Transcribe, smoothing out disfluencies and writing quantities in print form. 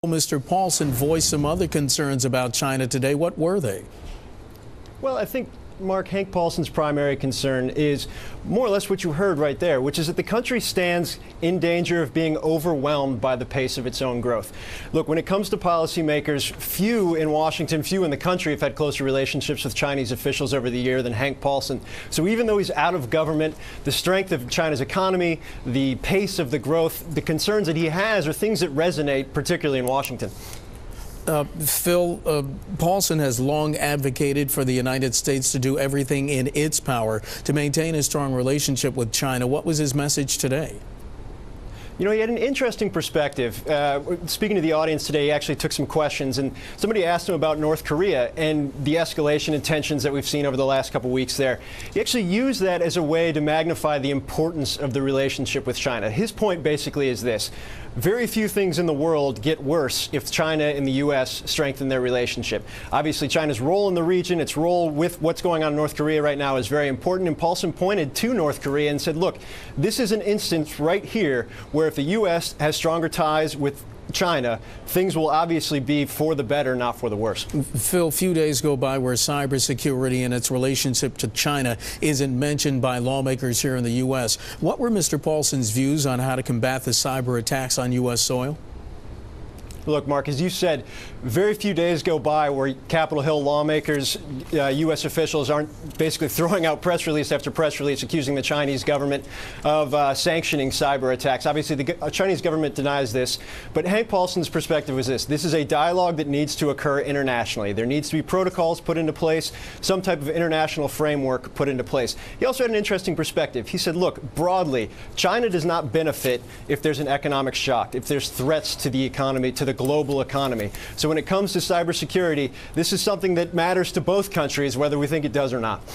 Mr. Paulson voiced some other concerns about China today. What were they? Well, I think, Mark, Hank Paulson's primary concern is more or less what you heard right there, which is that the country stands in danger of being overwhelmed by the pace of its own growth. Look, when it comes to policymakers, few in Washington, few in the country have had closer relationships with Chinese officials over the year than Hank Paulson. So even though he's out of government, the strength of China's economy, the pace of the growth, the concerns that he has are things that resonate, particularly in Washington. Phil, Paulson has long advocated for the United States to do everything in its power to maintain a strong relationship with China. What was his message today? You know, he had an interesting perspective. Speaking to the audience today, he actually took some questions, and somebody asked him about North Korea and the escalation in tensions that we've seen over the last couple weeks there. He actually used that as a way to magnify the importance of the relationship with China. His point basically is this: very few things in the world get worse if China and the U.S. strengthen their relationship. Obviously, China's role in the region, its role with what's going on in North Korea right now is very important, and Paulson pointed to North Korea and said, look, this is an instance right here where if the U.S. has stronger ties with China, things will obviously be for the better, not for the worse. Phil, few days go by where cybersecurity and its relationship to China isn't mentioned by lawmakers here in the U.S. What were Mr. Paulson's views on how to combat the cyber attacks on U.S. soil? Look, Mark, as you said, very few days go by where Capitol Hill lawmakers, U.S. officials aren't basically throwing out press release after press release accusing the Chinese government of sanctioning cyber attacks. Obviously, the Chinese government denies this, but Hank Paulson's perspective was this. This is a dialogue that needs to occur internationally. There needs to be protocols put into place, some type of international framework put into place. He also had an interesting perspective. He said, look, broadly, China does not benefit if there's an economic shock, if there's threats to the economy, to the global economy. So when it comes to cybersecurity, this is something that matters to both countries, whether we think it does or not.